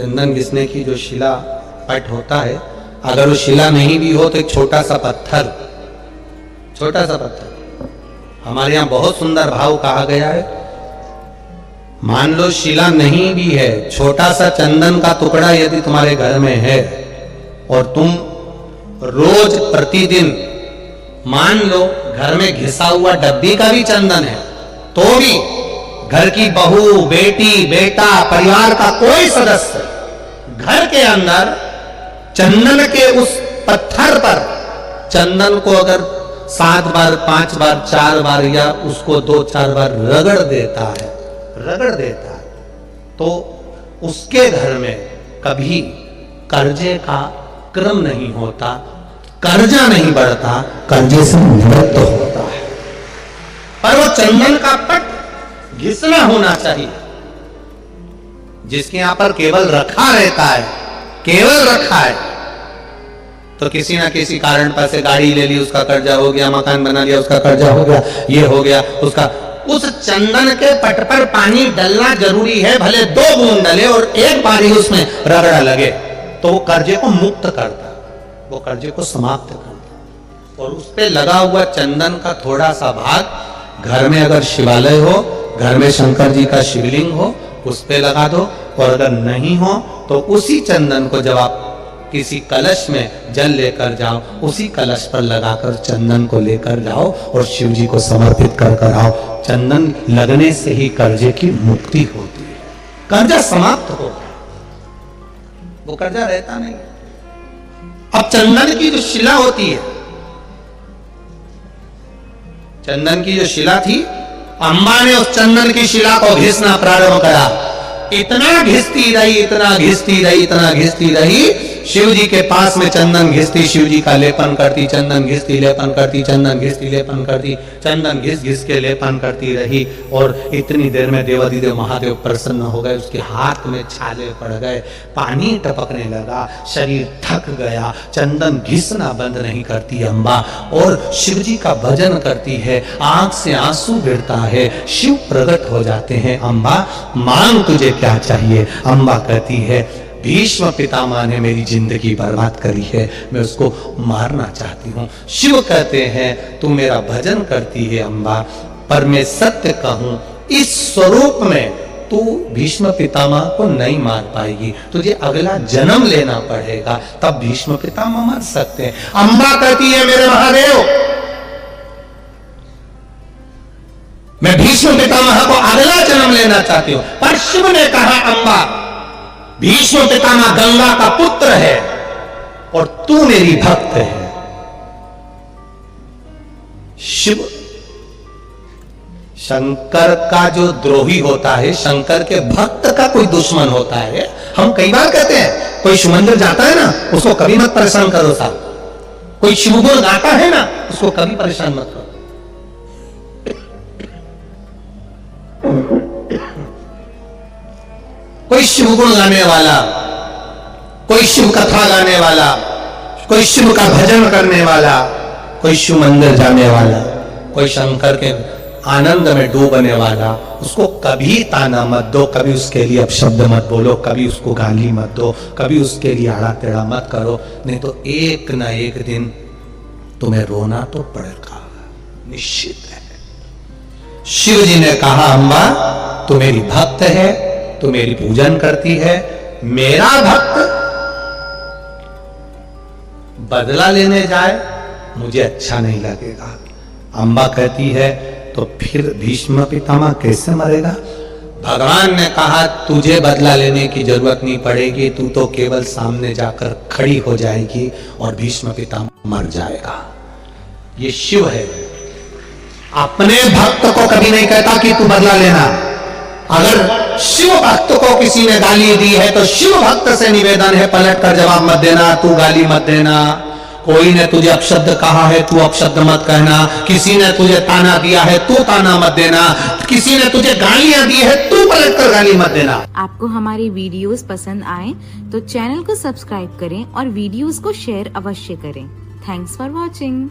चंदन घिसने की जो शिला पट होता है, अगर वो शिला नहीं भी हो तो एक छोटा सा पत्थर, हमारे यहाँ बहुत सुंदर भाव कहा गया है। मान लो शिला नहीं भी है, छोटा सा चंदन का टुकड़ा यदि तुम्हारे घर में है और तुम रोज प्रतिदिन, मान लो घर में घिसा हुआ डब्बी का भी चंदन है, तो भी घर की बहू, बेटी, बेटा, परिवार का कोई सदस्य घर के अंदर चंदन के उस पत्थर पर चंदन को अगर 7 बार, 5 बार, 4 बार या उसको 2-4 बार रगड़ देता है, तो उसके घर में कभी कर्जे का क्रम नहीं होता, कर्जा नहीं बढ़ता, कर्जे से मुक्त होता है। पर वो चंदन का पट घिसना होना चाहिए। जिसके यहां पर केवल रखा रहता है, तो किसी ना किसी कारण पर से गाड़ी ले ली, उसका कर्जा हो गया, मकान बना लिया, उसका कर्जा हो गया, ये हो गया उसका। उस चंदन के पट पर पानी डलना जरूरी है, भले 2 बूंद डले और एक बार ही उसमें रगड़ा लगे, तो वो कर्जे को मुक्त करता, वो कर्जे को समाप्त करता। और उस पे लगा हुआ चंदन का थोड़ा सा भाग, घर में अगर शिवालय हो, घर में शंकर जी का शिवलिंग हो, उस पे लगा दो। और अगर नहीं हो तो उसी चंदन को जब आप किसी कलश में जल लेकर जाओ, उसी कलश पर लगाकर चंदन को लेकर जाओ और शिव जी को समर्पित कर आओ। चंदन लगने से ही कर्जे की मुक्ति होती है, कर्जा समाप्त होता है, वो कर्जा रहता नहीं। अब चंदन की जो शिला होती है, चंदन की जो शिला थी, अम्बा ने उस चंदन की शिला को घिसना प्रारंभ करा। इतना घिसती रही, शिव जी के पास में चंदन घिसती, शिव जी का लेपन करती, चंदन घिसती, लेपन करती, चंदन घिसती, लेपन करती, चंदन घिस के लेपन करती रही। और इतनी देर में देवाधिदेव महादेव प्रसन्न हो गए, उसके हाथ में छाले पड़ गए, पानी टपकने लगा, शरीर थक गया। चंदन घिसना बंद नहीं करती अम्बा, और शिव जी का भजन करती है, आंख से आंसू गिरता है, शिव प्रकट हो जाते हैं। अम्बा मांग तुझे क्या चाहिए? अम्बा कहती है, भीष्म पितामह ने मेरी जिंदगी बर्बाद करी है, मैं उसको मारना चाहती हूँ। शिव कहते हैं, तू मेरा भजन करती है अम्बा, पर मैं सत्य कहूं, इस स्वरूप में तू भीष्म पितामह को नहीं मार पाएगी, तुझे अगला जन्म लेना पड़ेगा, तब भीष्म पितामह मर सकते हैं। अम्बा कहती है, मेरे महादेव, मैं भीष्म पितामह को अगला जन्म लेना चाहती हूं। पर शिव ने कहा, अम्बा, भीष्म पितामह गंगा का पुत्र है और तू मेरी भक्त है। शिव शंकर का जो द्रोही होता है, शंकर के भक्त का कोई दुश्मन होता है। हम कई बार कहते हैं, कोई शिव मंदिर जाता है ना, उसको कभी मत परेशान करो साहब। कोई शिवगुण गाता है ना, उसको कभी परेशान मत करो। कोई शिवगुण गाने वाला, कोई शिव कथा गाने वाला, कोई शिव का भजन करने वाला, कोई शिव मंदिर जाने वाला, कोई शंकर के आनंद में डूबने वाला, उसको कभी ताना मत दो, कभी उसके लिए अपशब्द मत बोलो, कभी उसको गाली मत दो, कभी उसके लिए आड़ा टेढ़ा मत करो, नहीं तो एक ना एक दिन तुम्हें रोना तो पड़ेगा, निश्चित है। शिव जी ने कहा, अम्बा तू मेरी भक्त है, तू मेरी पूजन करती है, मेरा भक्त बदला लेने जाए मुझे अच्छा नहीं लगेगा। अम्बा कहती है, तो फिर भीष्म पितामह कैसे मरेगा? भगवान ने कहा, तुझे बदला लेने की जरूरत नहीं पड़ेगी, तू तो केवल सामने जाकर खड़ी हो जाएगी और भीष्म पितामह मर जाएगा। ये शिव है, अपने भक्त को कभी नहीं कहता कि तू बदला लेना। अगर शिव भक्त को किसी ने गाली दी है तो शिव भक्त से निवेदन है, पलट कर जवाब मत देना, तू गाली मत देना। कोई ने तुझे अपशब्द कहा है, तू अपशब्द मत कहना। किसी ने तुझे ताना दिया है, तू ताना मत देना। किसी ने तुझे गालियां दी है, तू पलट कर गाली मत देना। आपको हमारी वीडियोस पसंद आए तो चैनल को सब्सक्राइब करें और वीडियोस को शेयर अवश्य करें। Thanks for watching.